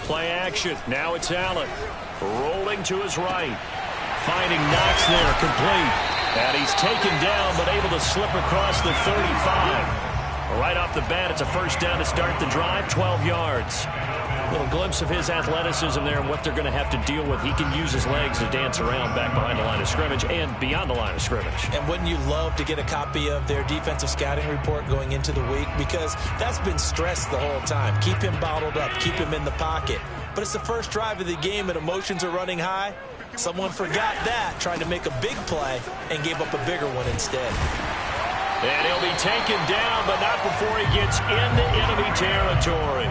Play action. Now it's Allen. Rolling to his right. Finding Knox there, complete. And he's taken down, but able to slip across the 35. Right off the bat, it's a first down to start the drive, 12 yards. A little glimpse of his athleticism there and what they're going to have to deal with. He can use his legs to dance around back behind the line of scrimmage and beyond the line of scrimmage. And wouldn't you love to get a copy of their defensive scouting report going into the week? Because that's been stressed the whole time. Keep him bottled up. Keep him in the pocket. But it's the first drive of the game and emotions are running high. Someone forgot that, trying to make a big play, and gave up a bigger one instead. And he'll be taken down, but not before he gets into enemy territory.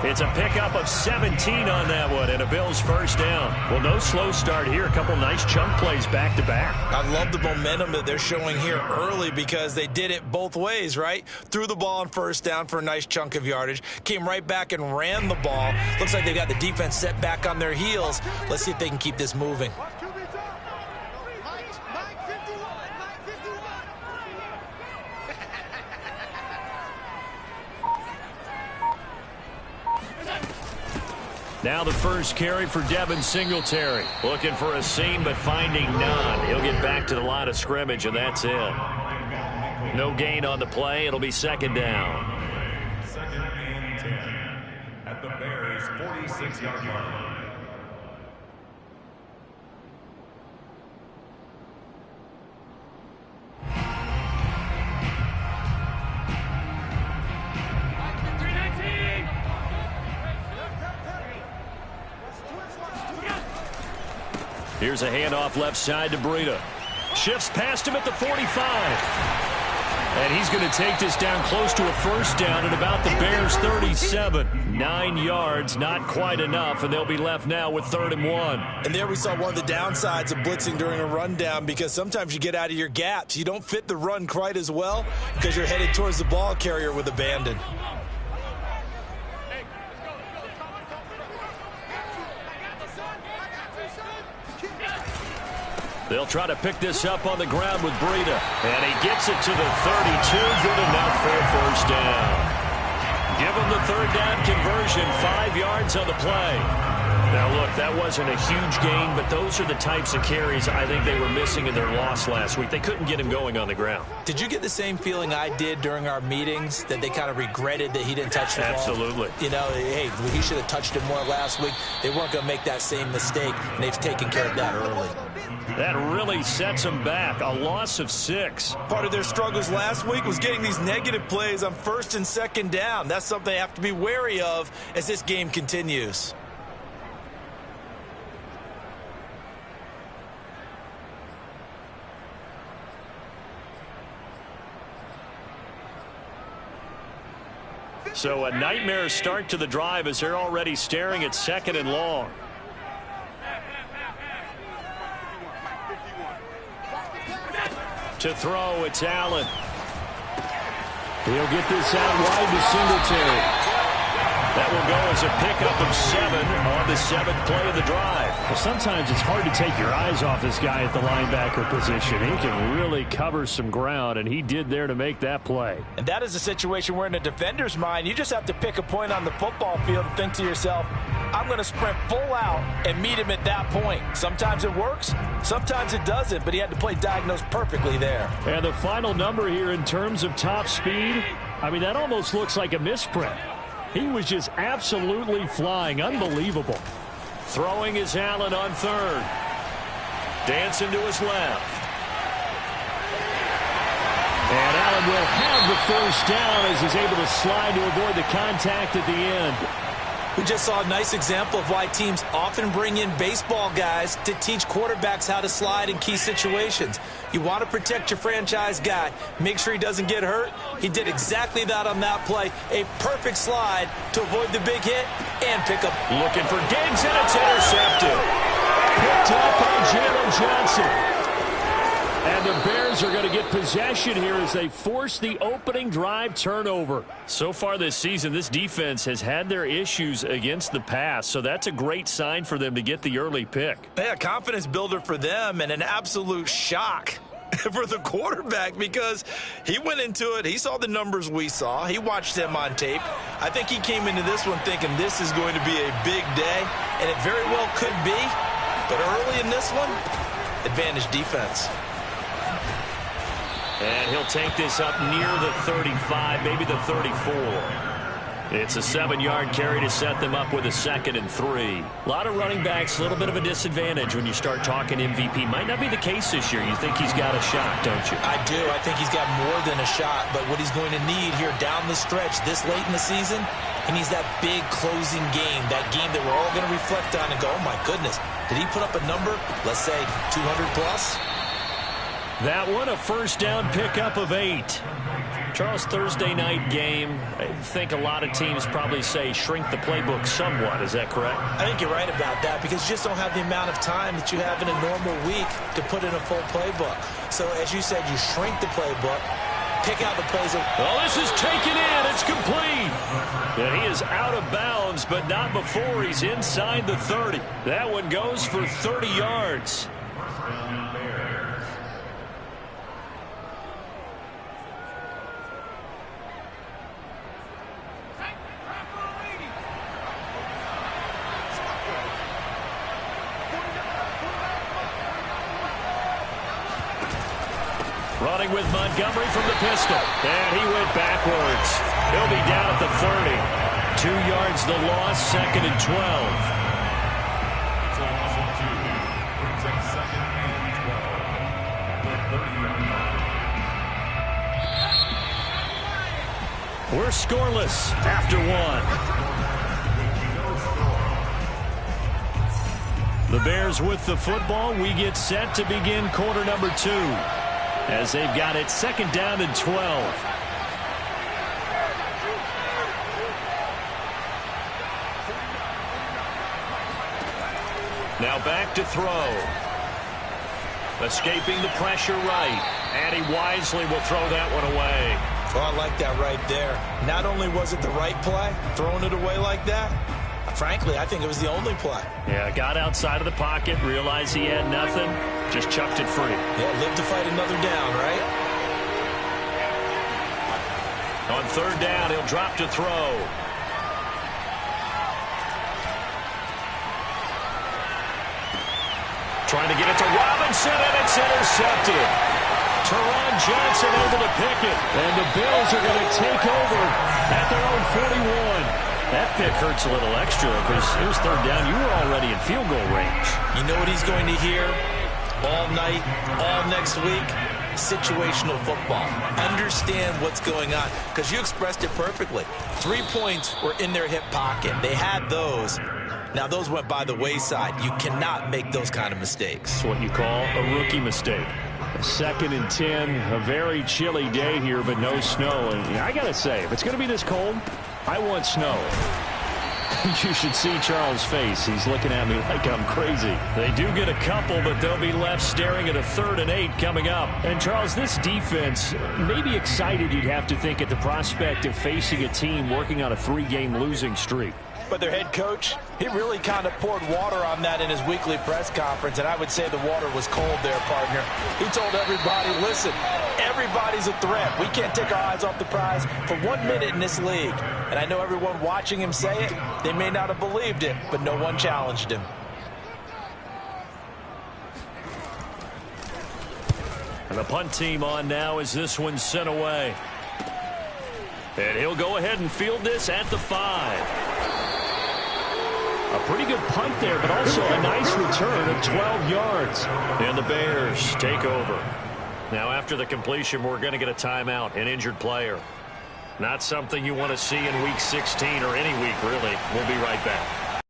It's a pickup of 17 on that one, and a Bills first down. Well, no slow start here. A couple nice chunk plays back-to-back. I love the momentum that they're showing here early because they did it both ways, right? Threw the ball on first down for a nice chunk of yardage. Came right back and ran the ball. Looks like they got the defense set back on their heels. Let's see if they can keep this moving. Now the first carry for Devin Singletary. Looking for a seam, but finding none. He'll get back to the line of scrimmage, and that's it. No gain on the play. It'll be second down. Second and 10 at the Bears' 46-yard line. Here's a handoff left side to Breida. Shifts past him at the 45. And he's going to take this down close to a first down at about the Bears' 37. 9 yards, not quite enough, and they'll be left now with 3rd and 1. And there we saw one of the downsides of blitzing during a rundown, because sometimes you get out of your gaps. You don't fit the run quite as well because you're headed towards the ball carrier with abandon. They'll try to pick this up on the ground with Breida. And he gets it to the 32. Good enough for a first down. Give him the 3rd down conversion. 5 yards on the play. Now, look, that wasn't a huge gain, but those are the types of carries I think they were missing in their loss last week. They couldn't get him going on the ground. Did you get the same feeling I did during our meetings, that they kind of regretted that he didn't touch the ball? Absolutely. You know, hey, he should have touched it more last week. They weren't going to make that same mistake, and they've taken care of that early. That really sets them back. A loss of 6. Part of their struggles last week was getting these negative plays on 1st and 2nd down. That's something they have to be wary of as this game continues. So a nightmare start to the drive as they're already staring at 2nd and long. To throw, it's Allen. He'll get this out wide to Singletary. That will go as a pickup of 7 on the 7th play of the drive. Well, sometimes it's hard to take your eyes off this guy at the linebacker position. He can really cover some ground, and he did there to make that play. And that is a situation where in a defender's mind, you just have to pick a point on the football field and think to yourself, I'm going to sprint full out and meet him at that point. Sometimes it works, sometimes it doesn't, but he had to play diagnosed perfectly there. And the final number here in terms of top speed, I mean, that almost looks like a misprint. He was just absolutely flying. Unbelievable. Throwing is Allen on 3rd. Dancing to his left. And Allen will have the first down as he's able to slide to avoid the contact at the end. We just saw a nice example of why teams often bring in baseball guys to teach quarterbacks how to slide in key situations. You want to protect your franchise guy. Make sure he doesn't get hurt. He did exactly that on that play. A perfect slide to avoid the big hit and pick up. Looking for Diggs, and it's intercepted. Picked up by Jalen Johnson. And the Bears are going to get possession here as they force the opening drive turnover. So far this season, this defense has had their issues against the pass, so that's a great sign for them to get the early pick. Yeah, confidence builder for them and an absolute shock for the quarterback because he went into it. He saw the numbers we saw. He watched them on tape. I think he came into this one thinking this is going to be a big day, and it very well could be. But early in this one, advantage defense. And he'll take this up near the 35, maybe the 34. It's a 7-yard carry to set them up with a 2nd and 3. A lot of running backs, a little bit of a disadvantage when you start talking MVP. Might not be the case this year. You think he's got a shot, don't you? I do. I think he's got more than a shot. But what he's going to need here down the stretch this late in the season, he needs that big closing game, that game that we're all going to reflect on and go, oh, my goodness, did he put up a number, let's say 200 plus? That one, a first down pickup of 8. Charles, Thursday night game, I think a lot of teams probably say shrink the playbook somewhat. Is that correct? I think you're right about that because you just don't have the amount of time that you have in a normal week to put in a full playbook. So, as you said, you shrink the playbook, pick out the plays. Oh, this is taken in. It's complete. And he is out of bounds, but not before he's inside the 30. That one goes for 30 yards. Running with Montgomery from the pistol. And he went backwards. He'll be down at the 30. 2 yards the loss, 2nd and 12. We're scoreless after 1. The Bears with the football. We get set to begin quarter number 2. As they've got it 2nd down and 12. Now back to throw. Escaping the pressure right. And he wisely will throw that one away. Oh, I like that right there. Not only was it the right play, throwing it away like that, frankly, I think it was the only play. Yeah, got outside of the pocket, realized he had nothing, just chucked it free. Yeah, live to fight another down, right? On 3rd down, he'll drop to throw. Trying to get it to Robinson, and it's intercepted. Teron Johnson able to pick it. And the Bills are going to take over at their own 41. That pick hurts a little extra because it was 3rd down. You were already in field goal range. You know what he's going to hear all night, all next week? Situational football. Understand what's going on because you expressed it perfectly. 3 points were in their hip pocket. They had those. Now, those went by the wayside. You cannot make those kind of mistakes. It's what you call a rookie mistake. 2nd and 10, a very chilly day here, but no snow. And I got to say, if it's going to be this cold, I want snow. You should see Charles' face. He's looking at me like I'm crazy. They do get a couple, but they'll be left staring at a 3rd and 8 coming up. And, Charles, this defense may be excited, you'd have to think, at the prospect of facing a team working on a 3-game losing streak. But their head coach, he really kind of poured water on that in his weekly press conference, and I would say the water was cold there, partner. He told everybody, listen, everybody's a threat. We can't take our eyes off the prize for 1 minute in this league. And I know everyone watching him say it, they may not have believed it, but no one challenged him. And the punt team on now as this one's sent away. And he'll go ahead and field this at the 5. A pretty good punt there, but also a nice return of 12 yards. And the Bears take over. Now, after the completion, we're going to get a timeout, an injured player. Not something you want to see in Week 16 or any week, really. We'll be right back.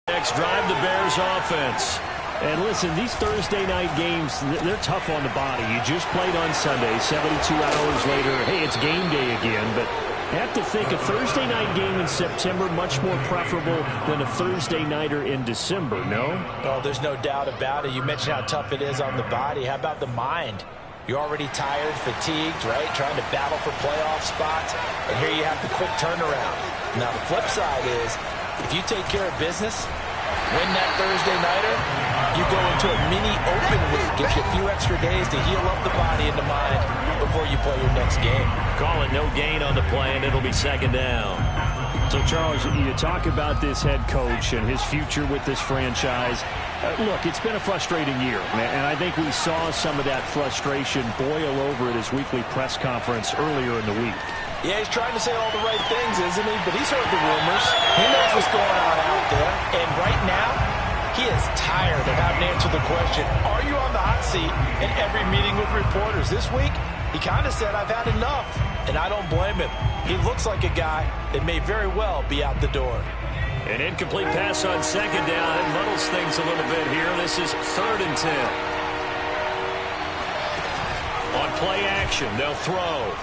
Next drive, the Bears offense. And listen, these Thursday night games, they're tough on the body. You just played on Sunday, 72 hours later. Hey, it's game day again, but I have to think a Thursday night game in September much more preferable than a Thursday nighter in December, no? Oh, there's no doubt about it. You mentioned how tough it is on the body. How about the mind? You're already tired, fatigued, right? Trying to battle for playoff spots. And here you have the quick turnaround. Now, the flip side is, if you take care of business, win that Thursday nighter, You go into a mini open week. Gives you a few extra days to heal up the body and the mind before you play your next game. Call it no gain on the play, and it'll be second down. So, Charles, you talk about this head coach and his future with this franchise. Look, it's been a frustrating year, and I think we saw some of that frustration boil over at his weekly press conference earlier in the week. Yeah, he's trying to say all the right things, isn't he? But he's heard the rumors. He knows what's going on out there. And right now, he is tired of having to answer the question, are you on the hot seat in every meeting with reporters? This week, he kind of said, I've had enough. And I don't blame him. He looks like a guy that may very well be out the door. An incomplete pass on second down. It muddles things a little bit here. This is 3rd and 10. On play action, they'll throw.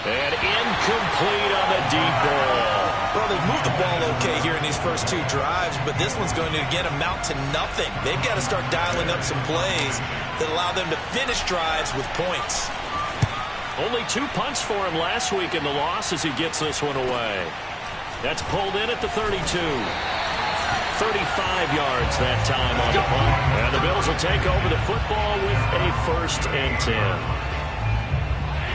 And incomplete on the deep ball. Well, they've moved the ball okay here in these first 2 drives, but this one's going to, again, amount to nothing. They've got to start dialing up some plays that allow them to finish drives with points. Only 2 punts for him last week in the loss as he gets this one away. That's pulled in at the 32. 35 yards that time on the punt. And the Bills will take over the football with a 1st and 10.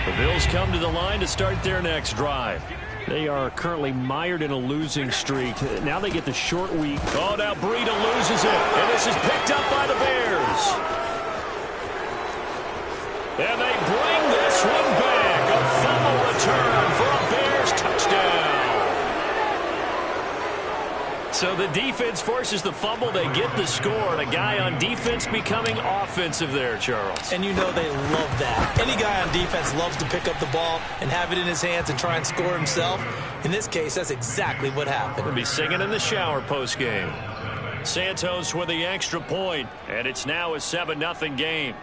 The Bills come to the line to start their next drive. They are currently mired in a losing streak. Now they get the short week. Oh, now Breida loses it. And this is picked up by the Bears. And they bring this one back. A fumble return for a Bears touchdown. So the defense forces the fumble. They get the score. And a guy on defense becoming offensive there, Charles. And you know they love that. Any guy on defense loves to pick up the ball and have it in his hands and try and score himself. In this case, that's exactly what happened. We'll be singing in the shower postgame. Santos with the extra point. And it's now a 7-0 game.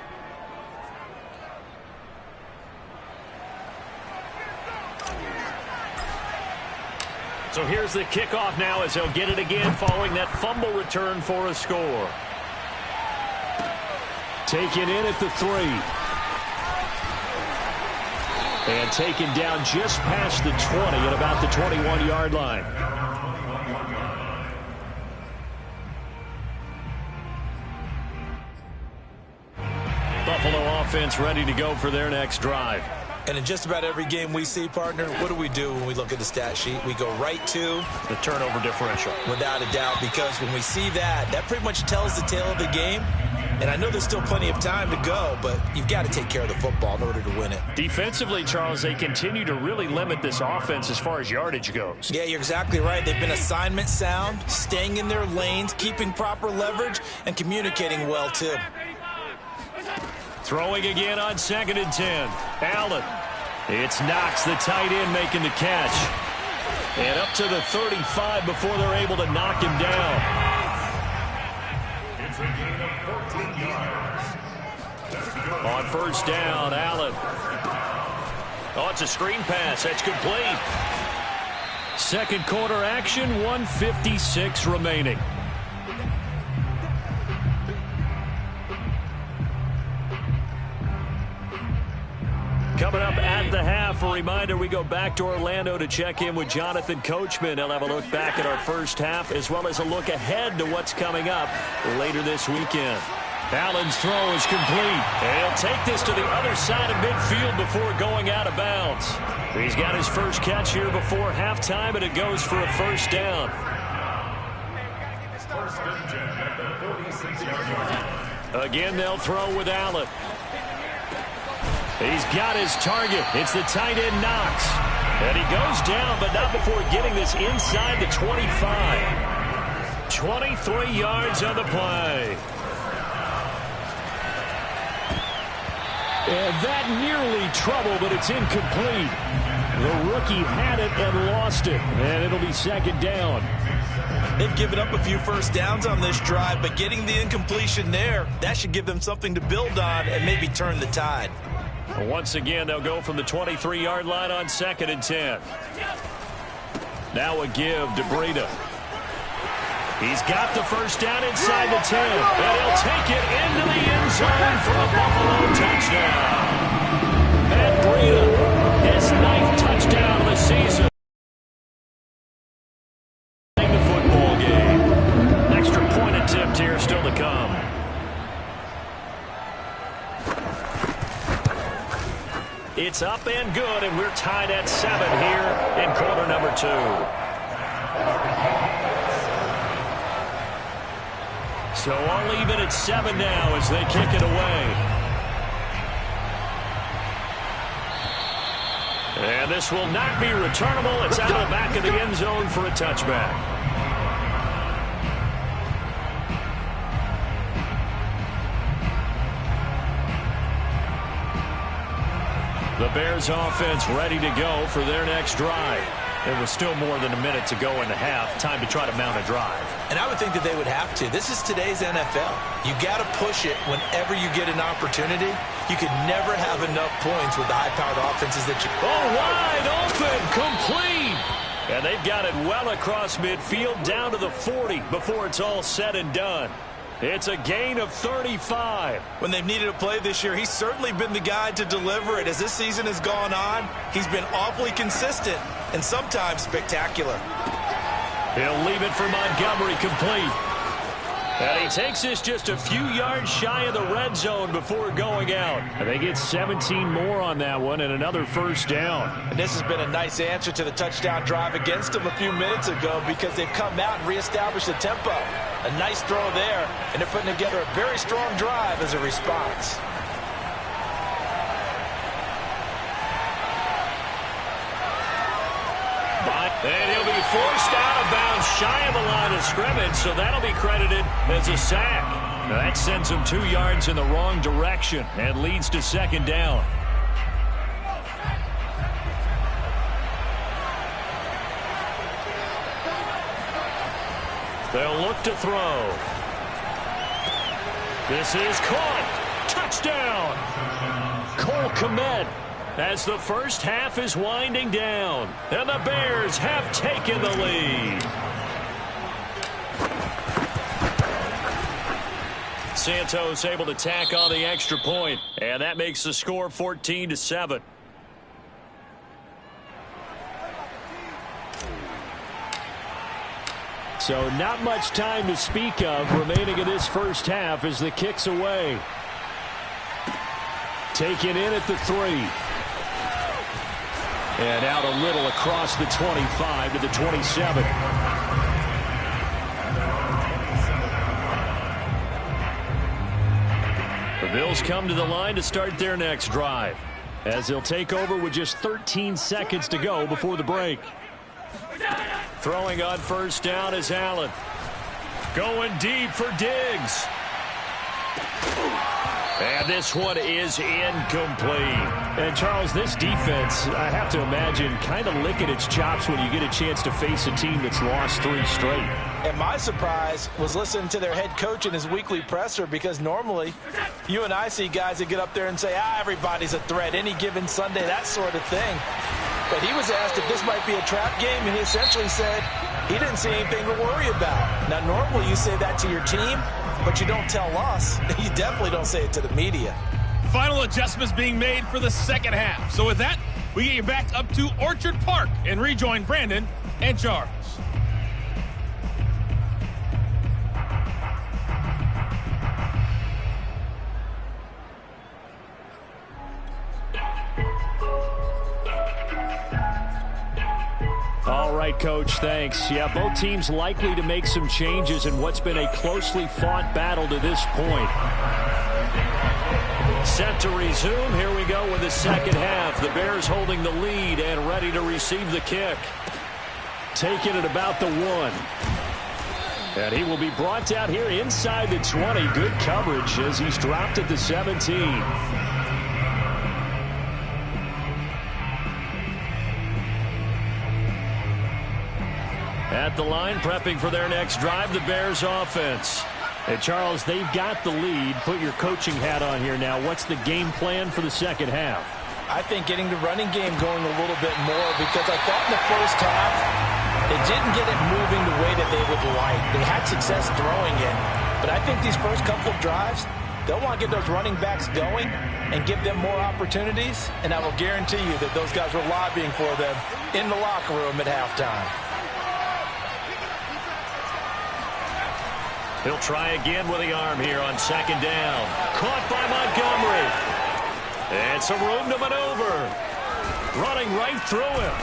So here's the kickoff now as they'll get it again following that fumble return for a score. Taken in at the 3. And taken down just past the 20 at about the 21-yard line. Buffalo offense ready to go for their next drive. And in just about every game we see, partner, what do we do when we look at the stat sheet? We go right to the turnover differential. Without a doubt, because when we see that, that pretty much tells the tale of the game. And I know there's still plenty of time to go, but you've got to take care of the football in order to win it. Defensively, Charles, they continue to really limit this offense as far as yardage goes. Yeah, you're exactly right. They've been assignment sound, staying in their lanes, keeping proper leverage, and communicating well, too. Throwing again on 2nd and 10. Allen. It's Knox, the tight end, making the catch. And up to the 35 before they're able to knock him down. It's a gain of 14 yards. On 1st down, Allen. Oh, it's a screen pass. That's complete. Second quarter action, 1:56 remaining. Coming up at the half, a reminder, we go back to Orlando to check in with Jonathan Coachman. He'll have a look back at our first half as well as a look ahead to what's coming up later this weekend. Allen's throw is complete. And he'll take this to the other side of midfield before going out of bounds. He's got his first catch here before halftime, and it goes for a 1st down. 1st and 10 at the 46-yard line. Again, they'll throw with Allen. He's got his target. It's the tight end, Knox. And he goes down, but not before getting this inside the 25. 23 yards on the play. And that nearly trouble, but it's incomplete. The rookie had it and lost it. And it'll be 2nd down. They've given up a few first downs on this drive, but getting the incompletion there, that should give them something to build on and maybe turn the tide. Once again, they'll go from the 23-yard line on 2nd and 10. Now a give to Breida. He's got the first down inside the 10. And he'll take it into the end zone for a Buffalo touchdown. And Breida, his 9th touchdown of the season. It's up and good, and we're tied at 7 here in quarter number 2. So all even at 7 now as they kick it away. And this will not be returnable. It's out of the back of the end zone for a touchback. The Bears offense ready to go for their next drive. There was still more than a minute to go in the half. Time to try to mount a drive. And I would think that they would have to. This is today's NFL. You got to push it whenever you get an opportunity. You could never have enough points with the high-powered offenses that you... Oh, wide open, complete. And they've got it well across midfield down to the 40 before it's all said and done. It's a gain of 35. When they've needed a play this year, he's certainly been the guy to deliver it. As this season has gone on, he's been awfully consistent and sometimes spectacular. He'll leave it for Montgomery, complete. And he takes this just a few yards shy of the red zone before going out. And they get 17 more on that one and another first down. And this has been a nice answer to the touchdown drive against them a few minutes ago because they've come out and reestablished the tempo. A nice throw there, and they're putting together a very strong drive as a response. And he'll be forced out of bounds shy of the line of scrimmage, so that'll be credited as a sack. Now that sends him 2 yards in the wrong direction and leads to second down. They'll look to throw. This is caught. Touchdown. Cole Kmet. As the first half is winding down, and the Bears have taken the lead. Santos able to tack on the extra point, and that makes the score 14-7. So not much time to speak of remaining in this first half as the kick's away. Taken in at the 3. And out a little across the 25 to the 27. The Bills come to the line to start their next drive, as they'll take over with just 13 seconds to go before the break. Throwing on first down is Allen. Going deep for Diggs. And this one is incomplete. And, Charles, this defense, I have to imagine, kind of licking its chops when you get a chance to face a team that's lost 3 straight. And my surprise was listening to their head coach in his weekly presser, because normally you and I see guys that get up there and say, everybody's a threat any given Sunday, that sort of thing. But he was asked if this might be a trap game, and he essentially said he didn't see anything to worry about. Now, normally you say that to your team, but you don't tell us. You definitely don't say it to the media. Final adjustments being made for the second half. So with that, we get you back up to Orchard Park and rejoin Brandon and Charles. All right, Coach, thanks. Yeah, both teams likely to make some changes in what's been a closely fought battle to this point. Set to resume. Here we go with the second half. The Bears holding the lead and ready to receive the kick. Taking it about the 1. And he will be brought down here inside the 20. Good coverage as he's dropped at the 17. At the line, prepping for their next drive, the Bears offense. Hey, Charles, they've got the lead. Put your coaching hat on here now. What's the game plan for the second half? I think getting the running game going a little bit more, because I thought in the first half they didn't get it moving the way that they would like. They had success throwing it, but I think these first couple of drives, they'll want to get those running backs going and give them more opportunities, and I will guarantee you that those guys were lobbying for them in the locker room at halftime. He'll try again with the arm here on second down. Caught by Montgomery. And some room to maneuver. Running right through him.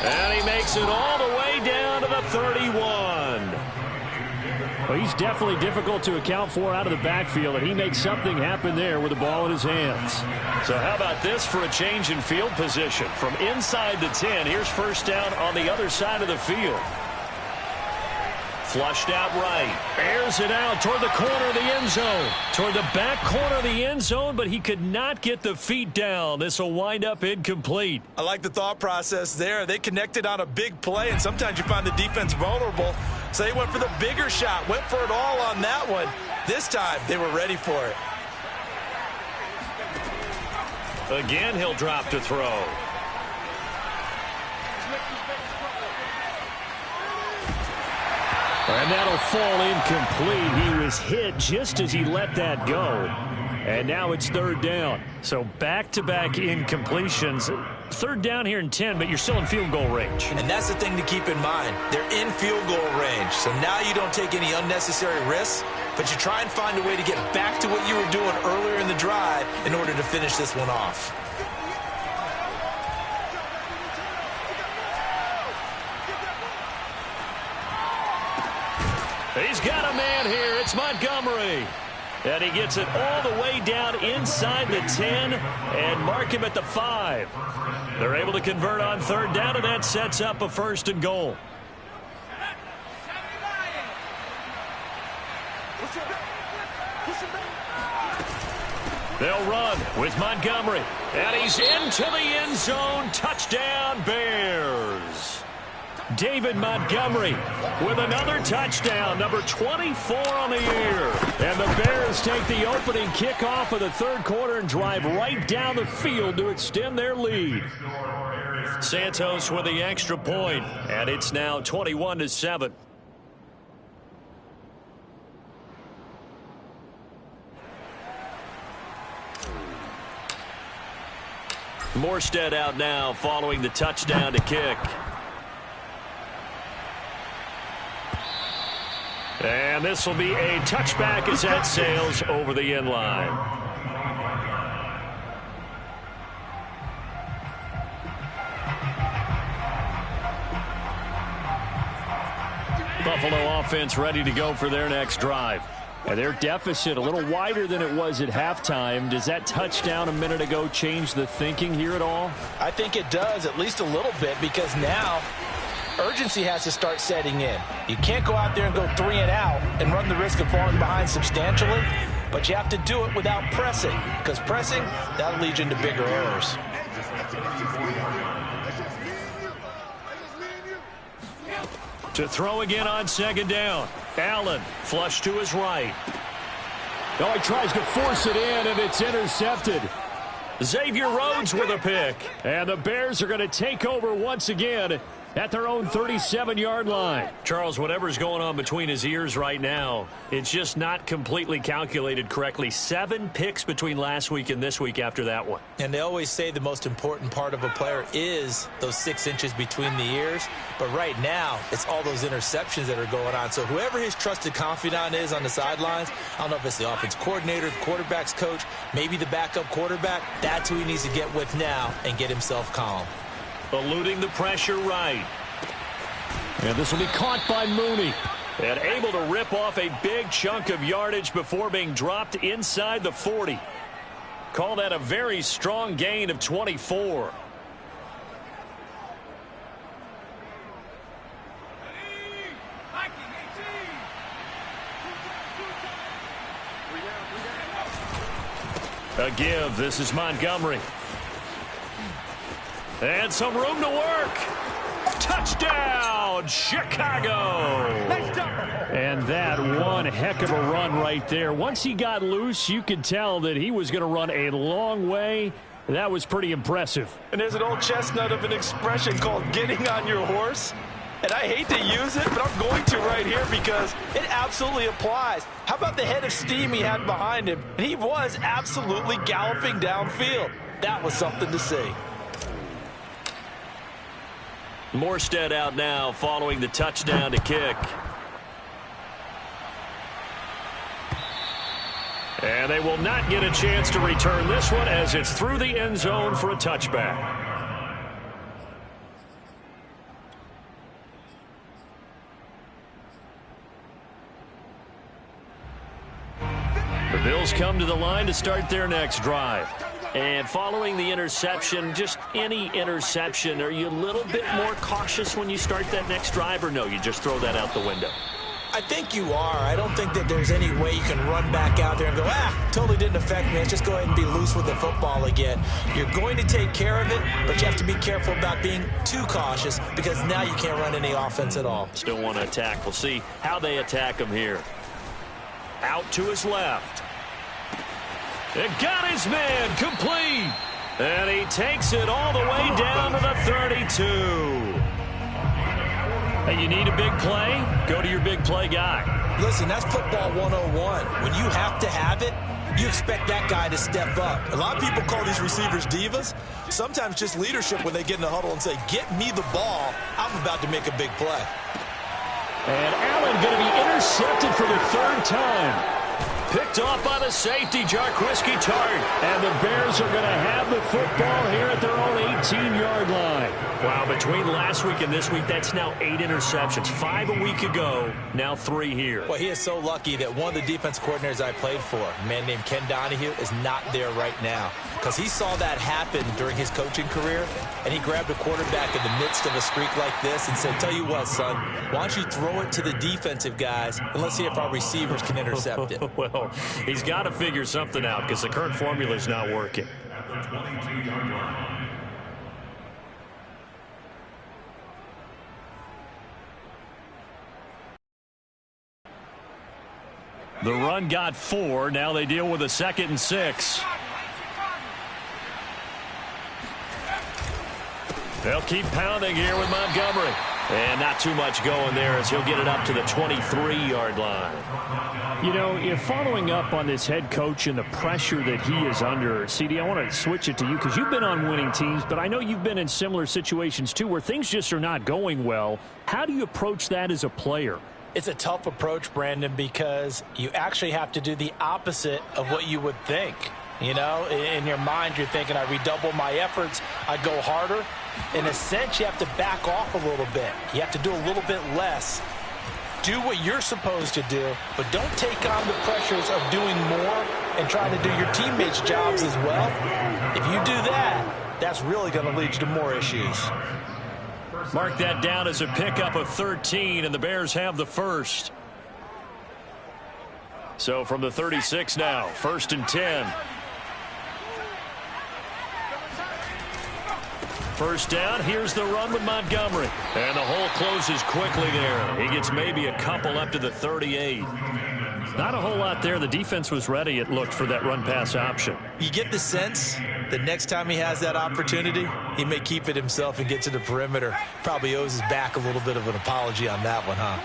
And he makes it all the way down to the 31. Well, he's definitely difficult to account for out of the backfield, and he makes something happen there with the ball in his hands. So how about this for a change in field position? From inside the 10, here's first down on the other side of the field. Flushed out right. Airs it out toward the corner of the end zone. Toward the back corner of the end zone, but he could not get the feet down. This will wind up incomplete. I like the thought process there. They connected on a big play, and sometimes you find the defense vulnerable. So they went for the bigger shot, went for it all on that one. This time, they were ready for it. Again, he'll drop to throw. And that'll fall incomplete. He was hit just as he let that go. And now it's third down. So back-to-back incompletions. Third down here in 10, but you're still in field goal range. And that's the thing to keep in mind. They're in field goal range. So now you don't take any unnecessary risks, but you try and find a way to get back to what you were doing earlier in the drive in order to finish this one off. He's got a man here. It's Montgomery. And he gets it all the way down inside the 10 and mark him at the 5. They're able to convert on third down, and that sets up a first and goal. They'll run with Montgomery. And he's into the end zone. Touchdown, Bears. David Montgomery with another touchdown, number 24 on the year. And the Bears take the opening kickoff of the third quarter and drive right down the field to extend their lead. Santos with the extra point, and it's now 21-7. Morstead out now following the touchdown to kick. And this will be a touchback as that sails over the end line. Buffalo offense ready to go for their next drive. And their deficit a little wider than it was at halftime. Does that touchdown a minute ago change the thinking here at all? I think it does, at least a little bit, because now urgency has to start setting in. You can't go out there and go 3 and out and run the risk of falling behind substantially, but you have to do it without pressing, because pressing, that'll lead you into bigger errors. To throw again on second down. Allen flush to his right. Oh, he tries to force it in, and it's intercepted. Xavier Rhodes with a pick. And the Bears are going to take over once again at their own 37-yard line. Charles, whatever's going on between his ears right now, it's just not completely calculated correctly. 7 picks between last week and this week after that one. And they always say the most important part of a player is those 6 inches between the ears. But right now, it's all those interceptions that are going on. So whoever his trusted confidant is on the sidelines, I don't know if it's the offense coordinator, the quarterback's coach, maybe the backup quarterback, that's who he needs to get with now and get himself calm. Eluding the pressure right. And this will be caught by Mooney. And able to rip off a big chunk of yardage before being dropped inside the 40. Call that a very strong gain of 24. A give. This is Montgomery. And some room to work. Touchdown, Chicago. And that one heck of a run right there. Once he got loose, you could tell that he was going to run a long way. That was pretty impressive. And there's an old chestnut of an expression called getting on your horse. And I hate to use it, but I'm going to right here because it absolutely applies. How about the head of steam he had behind him? And he was absolutely galloping downfield. That was something to see. Morstead out now following the touchdown to kick. And they will not get a chance to return this one as it's through the end zone for a touchback. The Bills come to the line to start their next drive. And following the interception, just any interception, are you a little bit more cautious when you start that next drive, or no, you just throw that out the window? I think you are. I don't think that there's any way you can run back out there and go, totally didn't affect me. Let's just go ahead and be loose with the football again. You're going to take care of it, but you have to be careful about being too cautious because now you can't run any offense at all. Still want to attack. We'll see how they attack him here. Out to his left. It got his man complete. And he takes it all the way down to the 32. Hey, you need a big play? Go to your big play guy. Listen, that's football 101. When you have to have it, you expect that guy to step up. A lot of people call these receivers divas. Sometimes just leadership when they get in the huddle and say, get me the ball. I'm about to make a big play. And Allen going to be intercepted for the third time. Picked off by the safety, Jarquiski Tart. And the Bears are going to have the football here at their own 18-yard line. Wow, between last week and this week, that's now 8 interceptions. 5 a week ago, now 3 here. Well, he is so lucky that one of the defense coordinators I played for, a man named Ken Donahue, is not there right now. Because he saw that happen during his coaching career, and he grabbed a quarterback in the midst of a streak like this and said, tell you what, son, why don't you throw it to the defensive guys, and let's see if our receivers can intercept it. Well, he's got to figure something out because the current formula is not working. At the 22-yard line. The run got 4. Now they deal with a 2nd and 6. They'll keep pounding here with Montgomery. And not too much going there as he'll get it up to the 23-yard line. You know, if following up on this head coach and the pressure that he is under, CD, I want to switch it to you because you've been on winning teams, but I know you've been in similar situations too where things just are not going well. How do you approach that as a player? It's a tough approach, Brandon, because you actually have to do the opposite of what you would think. You know, in your mind, you're thinking, I redouble my efforts, I go harder. In a sense, you have to back off a little bit. You have to do a little bit less. Do what you're supposed to do, but don't take on the pressures of doing more and trying to do your teammates' jobs as well. If you do that, that's really going to lead you to more issues. Mark that down as a pickup of 13, and the Bears have the first. So from the 36 now, 1st and 10. First down, here's the run with Montgomery. And the hole closes quickly there. He gets maybe a couple up to the 38. Not a whole lot there. The defense was ready, it looked, for that run-pass option. You get the sense that next time he has that opportunity, he may keep it himself and get to the perimeter. Probably owes his back a little bit of an apology on that one, huh?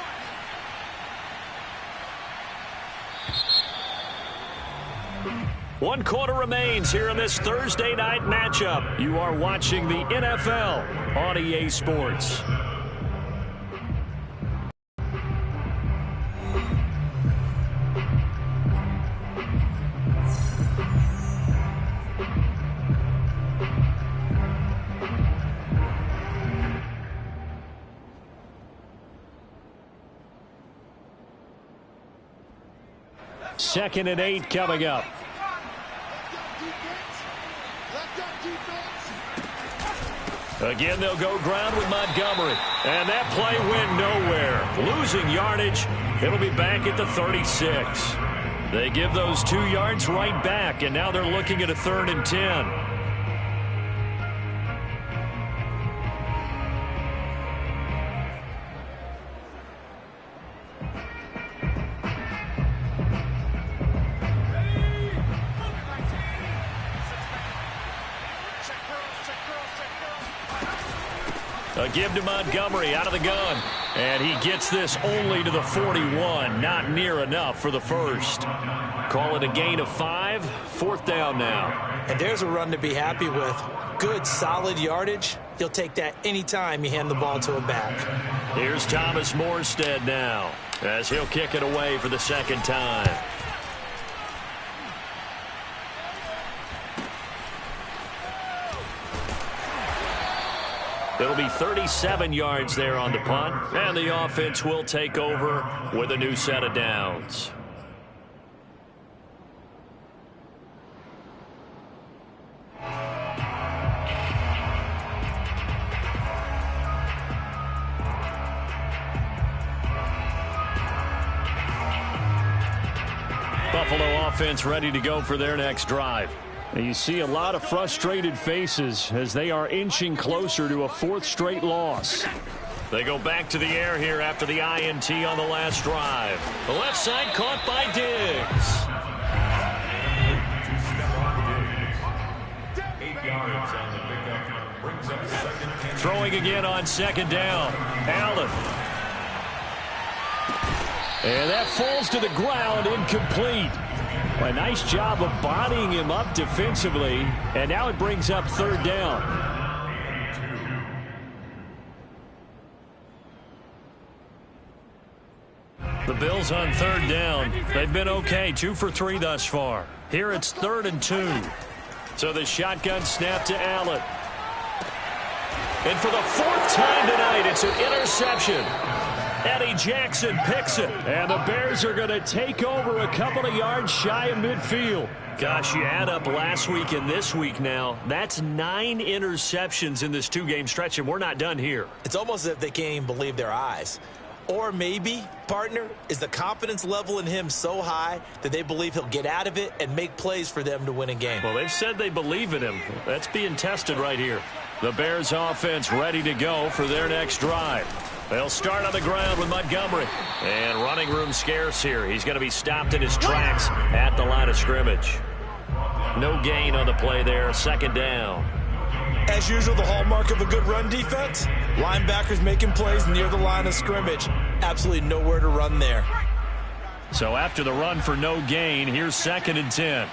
One quarter remains here in this Thursday night matchup. You are watching the NFL on EA Sports. Second and 8 coming up. Again, they'll go ground with Montgomery. And that play went nowhere. Losing yardage. It'll be back at the 36. They give those 2 yards right back, and now they're looking at a 3rd and 10. A give to Montgomery out of the gun. And he gets this only to the 41. Not near enough for the first. Call it a gain of 5. 4th down now. And there's a run to be happy with. Good, solid yardage. You'll take that anytime you hand the ball to a back. Here's Thomas Morstead now as he'll kick it away for the 2nd time. It'll be 37 yards there on the punt, and the offense will take over with a new set of downs. Buffalo offense ready to go for their next drive. You see a lot of frustrated faces as they are inching closer to a fourth straight loss. They go back to the air here after the INT on the last drive. The left side caught by Diggs. 8 yards on the pickup. Brings up second. Throwing again on second down. Allen. And that falls to the ground, incomplete. A nice job of bodying him up defensively, and now it brings up third down. The Bills on third down. They've been okay, 2 for 3 thus far. Here it's 3rd and 2. So the shotgun snap to Allen. And for the 4th time tonight, it's an interception. Eddie Jackson picks it. And the Bears are going to take over a couple of yards shy of midfield. Gosh, you add up last week and this week now. That's 9 interceptions in this 2-game stretch, and we're not done here. It's almost as if they can't even believe their eyes. Or maybe, partner, is the confidence level in him so high that they believe he'll get out of it and make plays for them to win a game. Well, they've said they believe in him. That's being tested right here. The Bears offense ready to go for their next drive. They'll start on the ground with Montgomery. And running room scarce here. He's going to be stopped in his tracks at the line of scrimmage. No gain on the play there. 2nd down. As usual, the hallmark of a good run defense, linebackers making plays near the line of scrimmage. Absolutely nowhere to run there. So after the run for no gain, here's 2nd and 10.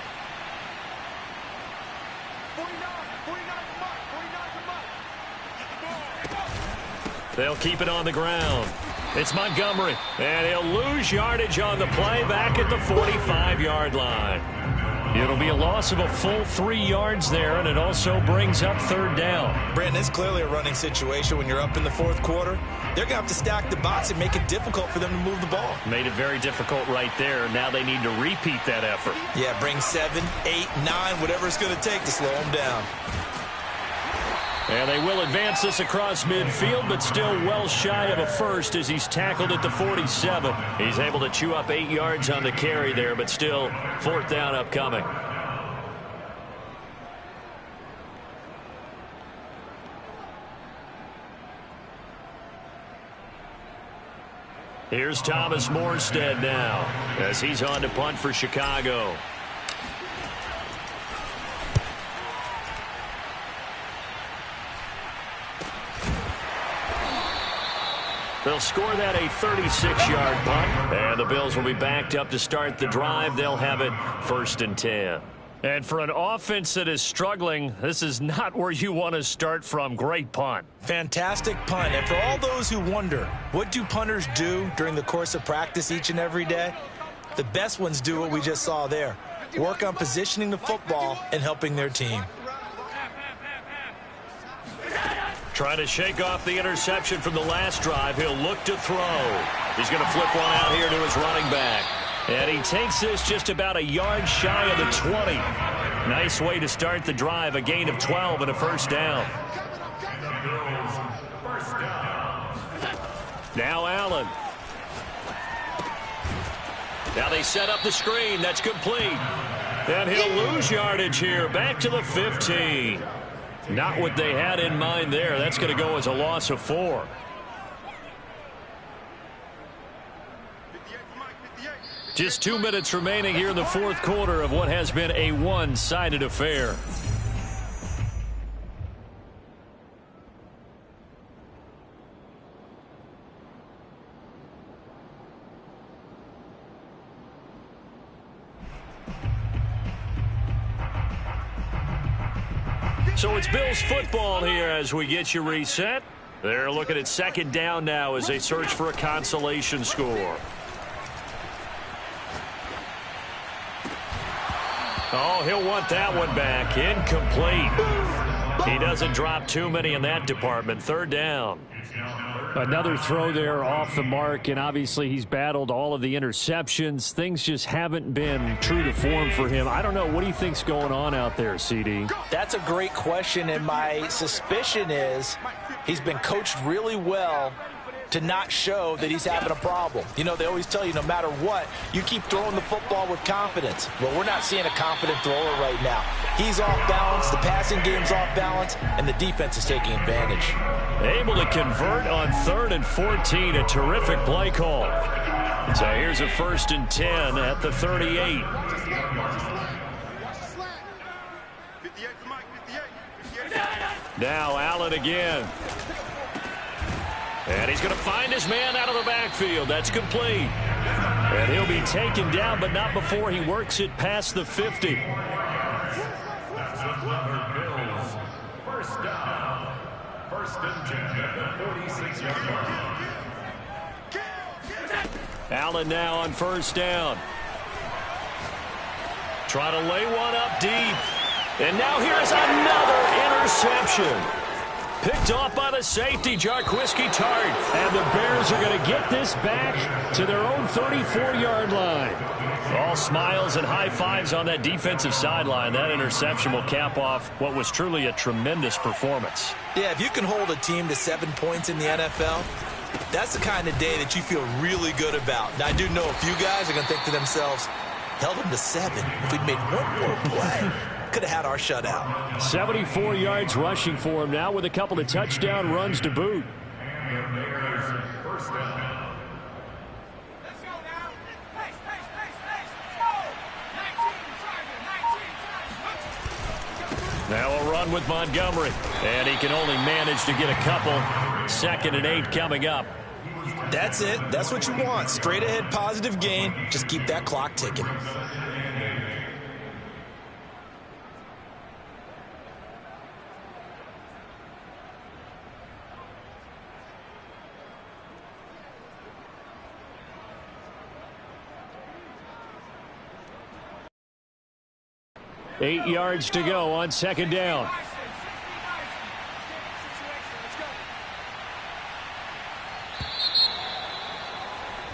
They'll keep it on the ground. It's Montgomery, and he'll lose yardage on the play back at the 45-yard line. It'll be a loss of a full 3 yards there, and it also brings up 3rd down. Brandon, it's clearly a running situation when you're up in the 4th quarter. They're going to have to stack the box and make it difficult for them to move the ball. Made it very difficult right there. Now they need to repeat that effort. Yeah, bring 7, 8, 9, whatever it's going to take to slow them down. And they will advance this across midfield, but still well shy of a first as he's tackled at the 47. He's able to chew up 8 yards on the carry there, but still 4th down upcoming. Here's Thomas Morstead now as he's on to punt for Chicago. They'll score that a 36-yard punt, and the Bills will be backed up to start the drive. They'll have it 1st and 10. And for an offense that is struggling, this is not where you want to start from. Great punt. Fantastic punt. And for all those who wonder, what do punters do during the course of practice each and every day? The best ones do what we just saw there. Work on positioning the football and helping their team. Trying to shake off the interception from the last drive. He'll look to throw. He's going to flip one out here to his running back. And he takes this just about a yard shy of the 20. Nice way to start the drive. A gain of 12 and a 1st down. Now Allen. Now they set up the screen. That's complete. And he'll lose yardage here. Back to the 15. Not what they had in mind there. That's going to go as a loss of 4. Just 2 minutes remaining here in the 4th quarter of what has been a one-sided affair. So it's Bills football here as we get you reset. They're looking at 2nd down now as they search for a consolation score. Oh, he'll want that one back. Incomplete. He doesn't drop too many in that department. Third down. Another throw there off the mark, and obviously he's battled all of the interceptions. Things just haven't been true to form for him. I don't know. What do you think's going on out there, CD? That's a great question, and my suspicion is he's been coached really well to not show that he's having a problem. You know, they always tell you no matter what, you keep throwing the football with confidence. Well, we're not seeing a confident thrower right now. He's off balance, the passing game's off balance, and the defense is taking advantage. Able to convert on 3rd and 14, a terrific play call. So here's a 1st and 10 at the 38. Now Allen again. And he's going to find his man out of the backfield. That's complete. And he'll be taken down, but not before he works it past the 50. That's another Bills. First down. 1st and 10 at the 46-yard line. Allen now on 1st down. Try to lay one up deep. And now here's another interception. Picked off by the safety, Jarquiski Tart. And the Bears are going to get this back to their own 34-yard line. All smiles and high fives on that defensive sideline. That interception will cap off what was truly a tremendous performance. Yeah, if you can hold a team to 7 points in the NFL, that's the kind of day that you feel really good about. Now, I do know a few guys are going to think to themselves, held them to 7. If we'd made one more play, could have had our shutout. 74 yards rushing for him now with a couple of touchdown runs to boot. And the Bears first down. Let's go now. Pace, pace, pace, pace. Let's go. 19, Now a run with Montgomery. And he can only manage to get a couple. 2nd and 8 coming up. That's it. That's what you want. Straight ahead positive gain. Just keep that clock ticking. Eight yards to go on 2nd down.